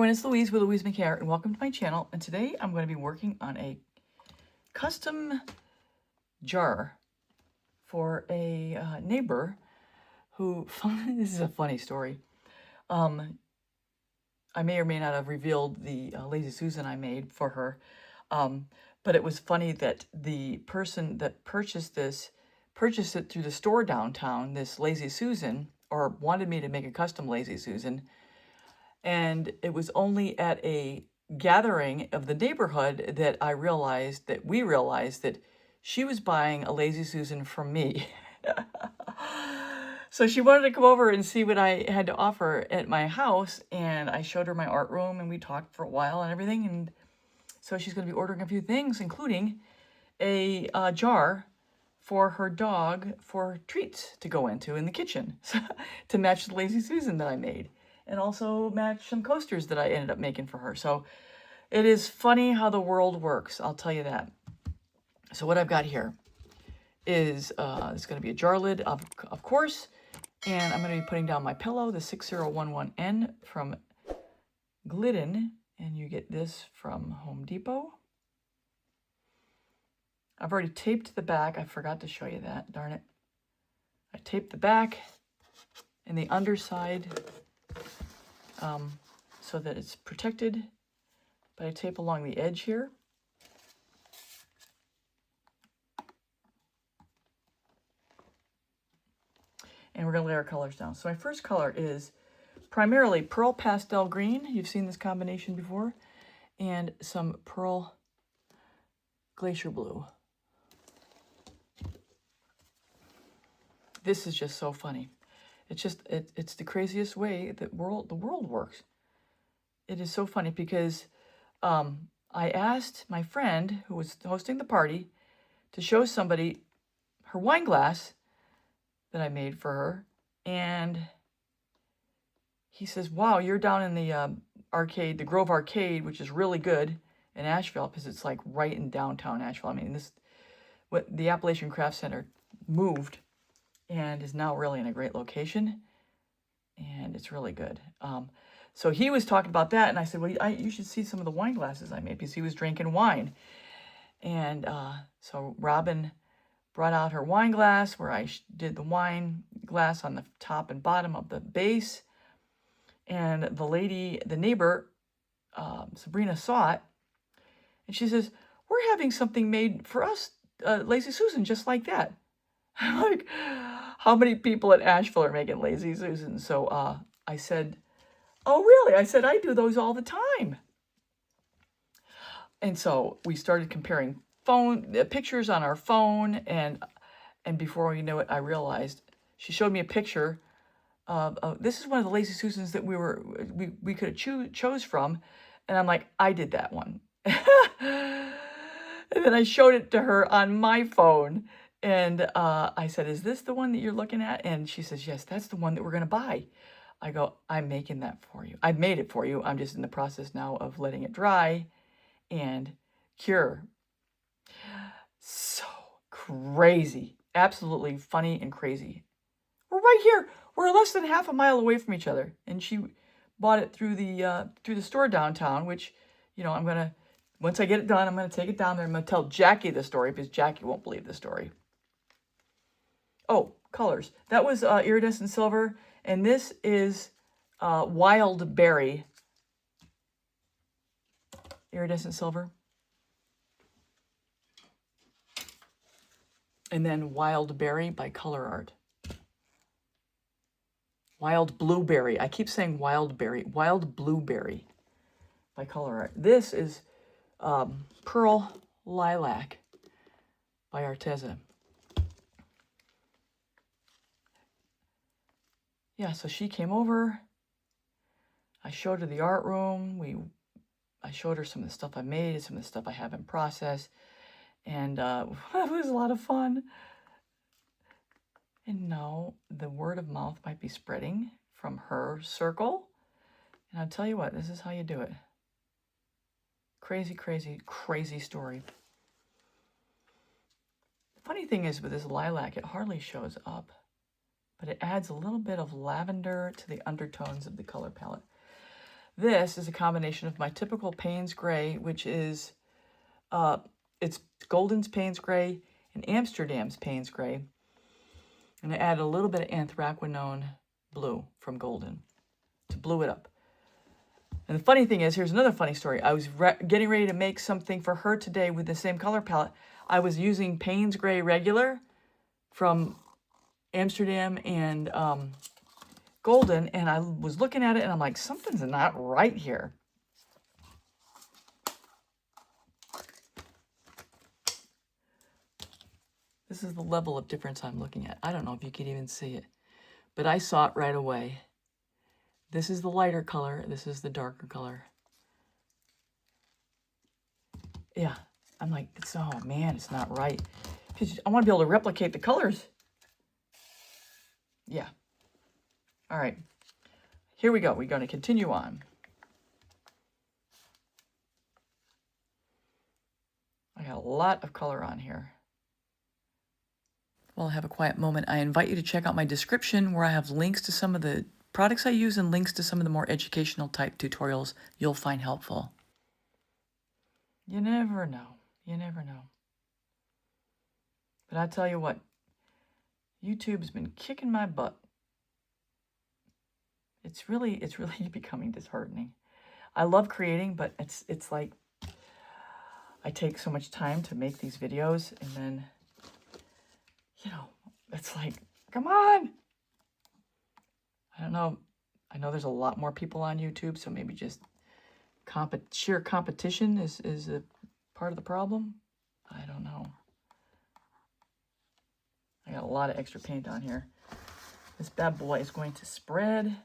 everyone, it's Louise with louisemckayart, and welcome to my channel. And today I'm going to be working on a custom jar for a neighbor who, this is a funny story. I may or may not have revealed the Lazy Susan I made for her, but it was funny that the person that purchased it through the store downtown, this Lazy Susan, or wanted me to make a custom Lazy Susan. And it was only at a gathering of the neighborhood that we realized that she was buying a Lazy Susan from me. So she wanted to come over and see what I had to offer at my house, and I showed her my art room, and we talked for a while and everything. And so she's going to be ordering a few things, including a jar for her dog for treats to go into in the kitchen to match the Lazy Susan that I made, and also match some coasters that I ended up making for her. So it is funny how the world works, I'll tell you that. So what I've got here is it's going to be a jar lid, of course, and I'm going to be putting down my pillow, the 6011N from Glidden, and you get this from Home Depot. I've already taped the back. I forgot to show you that, darn it. I taped the back and the underside so that it's protected, but I tape along the edge here. And we're going to lay our colors down. So my first color is primarily Pearl Pastel Green. You've seen this combination before. And some Pearl Glacier Blue. This is just so funny. It's the craziest way that the world works. It is so funny because I asked my friend who was hosting the party to show somebody her wine glass that I made for her, and he says, wow, you're down in the arcade, the Grove Arcade, which is really good in Asheville, because it's like right in downtown Asheville. I mean, the Appalachian Craft Center moved and is now really in a great location, and it's really good. So he was talking about that, and I said, well, you should see some of the wine glasses I made, because he was drinking wine. And so Robin brought out her wine glass, where I did the wine glass on the top and bottom of the base. And the neighbor, Sabrina, saw it, and she says, we're having something made for us, Lazy Susan, just like that. I'm like, how many people at Asheville are making Lazy Susan? So I said, oh, really? I said, I do those all the time. And so we started comparing pictures on our phone, and before we knew it, I realized she showed me a picture of this is one of the Lazy Susans that we could have chose from, and I'm like, I did that one. And then I showed it to her on my phone, and I said, is this the one that you're looking at? And she says, yes, that's the one that we're going to buy. I go, I'm making that for you. I've made it for you. I'm just in the process now of letting it dry and cure. So crazy. Absolutely funny and crazy. We're right here. We're less than half a mile away from each other. And she bought it through the store downtown, which, you know, once I get it done, I'm going to take it down there. I'm going to tell Jackie the story, because Jackie won't believe the story. Oh, colors. That was iridescent silver. And this is wild berry. Iridescent silver. And then Wild Berry by ColorArt. Wild Blueberry. I keep saying Wild Berry. Wild Blueberry by ColorArt. This is Pearl Lilac by Arteza. Yeah, so she came over. I showed her the art room. I showed her some of the stuff I made, some of the stuff I have in process. And it was a lot of fun. And now the word of mouth might be spreading from her circle. And I'll tell you what, this is how you do it. Crazy, crazy, crazy story. The funny thing is with this lilac, it hardly shows up, but it adds a little bit of lavender to the undertones of the color palette. This is a combination of my typical Payne's Gray, which is, it's Golden's Payne's Gray and Amsterdam's Payne's Gray. And I added a little bit of anthraquinone blue from Golden to blue it up. And the funny thing is, here's another funny story. I was getting ready to make something for her today with the same color palette. I was using Payne's Gray regular from Amsterdam and Golden, and I was looking at it, and I'm like, something's not right here. This is the level of difference I'm looking at. I don't know if you could even see it, but I saw it right away. This is the lighter color. This is the darker color. Yeah, I'm like, oh man, it's not right. I want to be able to replicate the colors. Yeah. All right. Here we go. We're going to continue on. I got a lot of color on here. While I have a quiet moment, I invite you to check out my description where I have links to some of the products I use and links to some of the more educational type tutorials you'll find helpful. You never know. You never know. But I tell you what, YouTube's been kicking my butt. It's really becoming disheartening. I love creating, but it's like I take so much time to make these videos, and then, you know, it's like, come on. I don't know. I know there's a lot more people on YouTube, so maybe just sheer competition is a part of the problem. I don't know. I got a lot of extra paint on here. This bad boy is going to spread.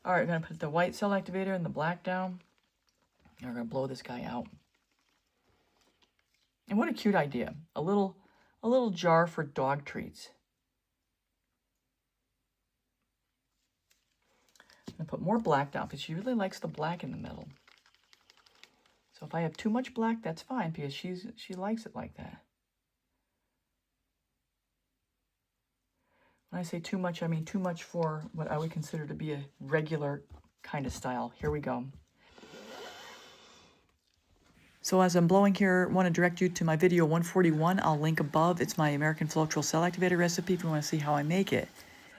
All right, we're going to put the white cell activator and the black down. And we're going to blow this guy out. And what a cute idea. A little jar for dog treats. I'm going to put more black down because she really likes the black in the middle. So if I have too much black, that's fine because she likes it like that. When I say too much, I mean too much for what I would consider to be a regular kind of style. Here we go. So as I'm blowing here, I want to direct you to my video 141. I'll link above. It's my American Floetrol cell activator recipe if you want to see how I make it.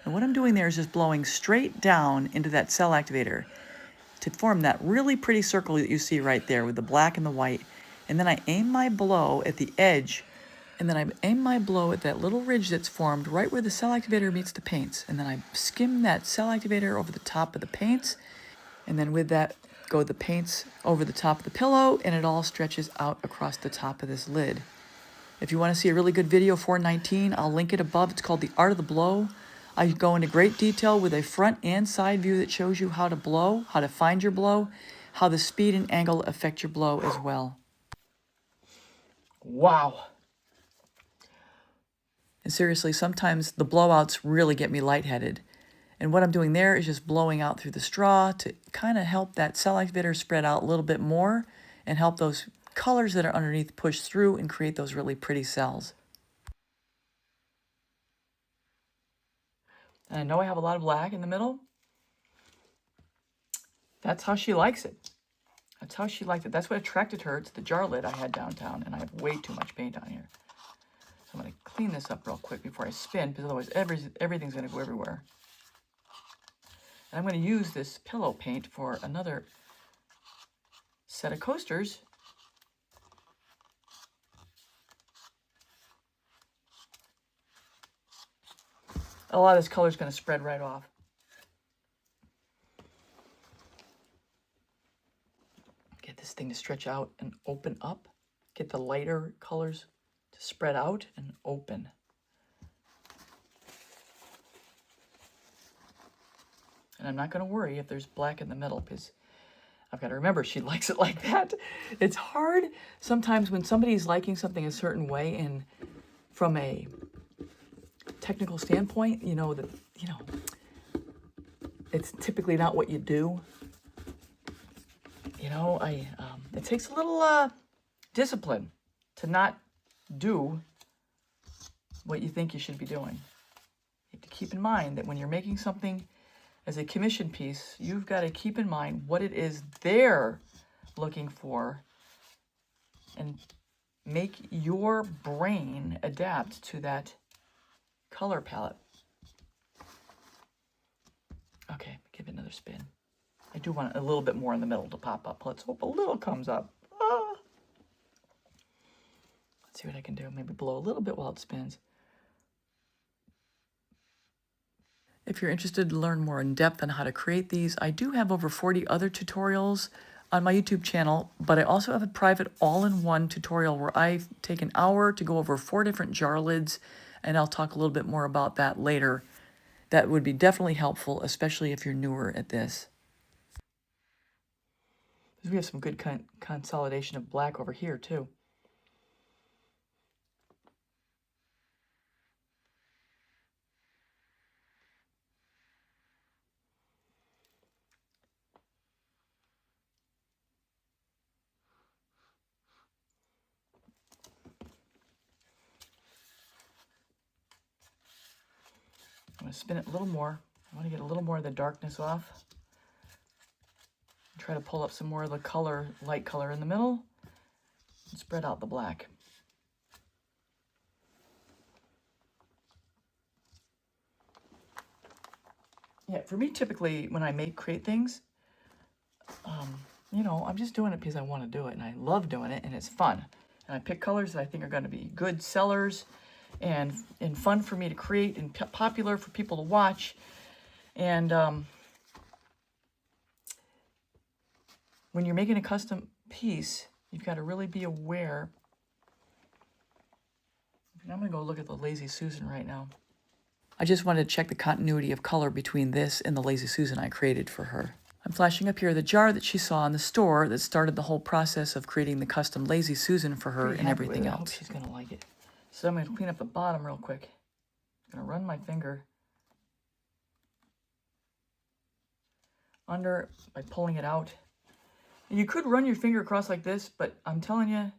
And what I'm doing there is just blowing straight down into that cell activator to form that really pretty circle that you see right there with the black and the white. And then I aim my blow at the edge. And then I aim my blow at that little ridge that's formed right where the cell activator meets the paints. And then I skim that cell activator over the top of the paints. And then with that, go the paints over the top of the pillow, and it all stretches out across the top of this lid. If you want to see a really good video, 419, I'll link it above. It's called The Art of the Blow. I go into great detail with a front and side view that shows you how to blow, how to find your blow, how the speed and angle affect your blow as well. Wow. And seriously, sometimes the blowouts really get me lightheaded. And what I'm doing there is just blowing out through the straw to kind of help that cell activator spread out a little bit more and help those colors that are underneath push through and create those really pretty cells. And I know I have a lot of black in the middle. That's how she likes it. That's how she liked it. That's what attracted her to the jar lid I had downtown, and I have way too much paint on here. So I'm going to clean this up real quick before I spin, because otherwise everything's going to go everywhere. And I'm going to use this pillow paint for another set of coasters. A lot of this color is going to spread right off. Get this thing to stretch out and open up. Get the lighter colors to spread out and open. And I'm not going to worry if there's black in the middle, because I've got to remember she likes it like that. It's hard sometimes when somebody's liking something a certain way, and from a technical standpoint, it's typically not what you do. It takes a little discipline to not do what you think you should be doing. You have to keep in mind that when you're making something as a commission piece, you've got to keep in mind what it is they're looking for and make your brain adapt to that color palette. Okay, give it another spin. I do want a little bit more in the middle to pop up. Let's hope a little comes up. Ah. Let's see what I can do. Maybe blow a little bit while it spins. If you're interested to learn more in depth on how to create these, I do have over 40 other tutorials on my YouTube channel, but I also have a private all-in-one tutorial where I take an hour to go over 4 different jar lids, and I'll talk a little bit more about that later. That would be definitely helpful, especially if you're newer at this. We have some good consolidation of black over here too. I'm going to spin it a little more. I want to get a little more of the darkness off. Try to pull up some more of the color, light color in the middle, and spread out the black. Yeah, for me, typically, when I create things, you know, I'm just doing it because I want to do it, and I love doing it, and it's fun. And I pick colors that I think are going to be good sellers and fun for me to create and popular for people to watch. And when you're making a custom piece, you've got to really be aware. I'm going to go look at the Lazy Susan right now. I just wanted to check the continuity of color between this and the Lazy Susan I created for her. I'm flashing up here the jar that she saw in the store that started the whole process of creating the custom Lazy Susan for her and everything else. I hope she's going to like it. So I'm going to clean up the bottom real quick. I'm going to run my finger under by pulling it out. And you could run your finger across like this, but I'm telling you,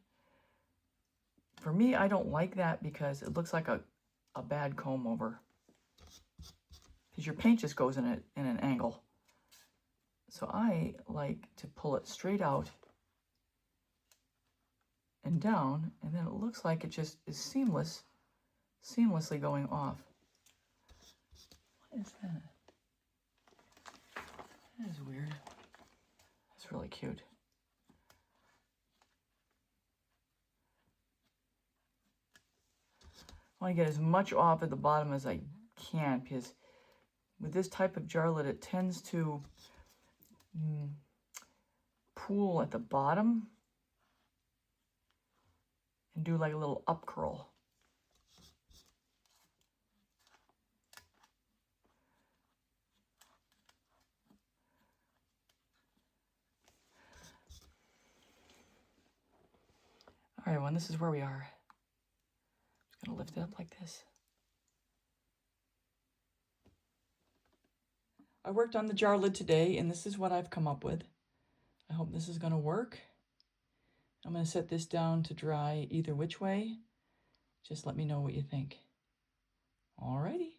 for me, I don't like that because it looks like a bad comb over. Because your paint just goes in an angle. So I like to pull it straight out and down, and then it looks like it just is seamlessly going off. What is that? That is weird. That's really cute. I want to get as much off at the bottom as I can, because with this type of jar lid, it tends to pool at the bottom and do like a little up curl. All right, everyone, this is where we are. Just gonna lift it up like this. I worked on the jar lid today, and this is what I've come up with. I hope this is gonna work. I'm gonna set this down to dry either which way. Just let me know what you think. Alrighty.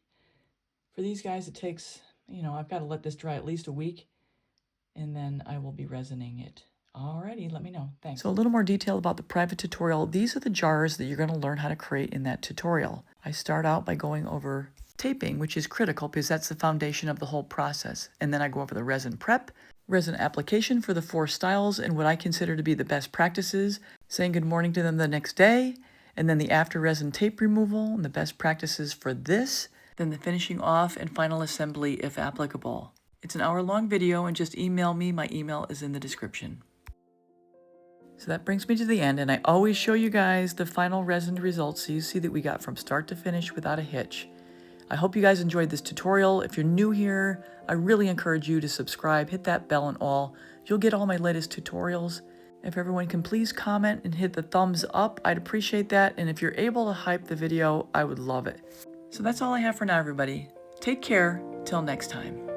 For these guys, it takes, you know, I've got to let this dry at least a week, and then I will be resining it. Alrighty, let me know. Thanks. So a little more detail about the private tutorial. These are the jars that you're going to learn how to create in that tutorial. I start out by going over taping, which is critical because that's the foundation of the whole process. And then I go over the resin prep, resin application for the 4 styles and what I consider to be the best practices, saying good morning to them the next day, and then the after resin tape removal and the best practices for this, then the finishing off and final assembly if applicable. It's an hour-long video, and just email me. My email is in the description. So that brings me to the end, and I always show you guys the final resin results so you see that we got from start to finish without a hitch. I hope you guys enjoyed this tutorial. If you're new here, I really encourage you to subscribe, hit that bell and all. You'll get all my latest tutorials. If everyone can please comment and hit the thumbs up, I'd appreciate that. And if you're able to hype the video, I would love it. So that's all I have for now, everybody. Take care. Till next time.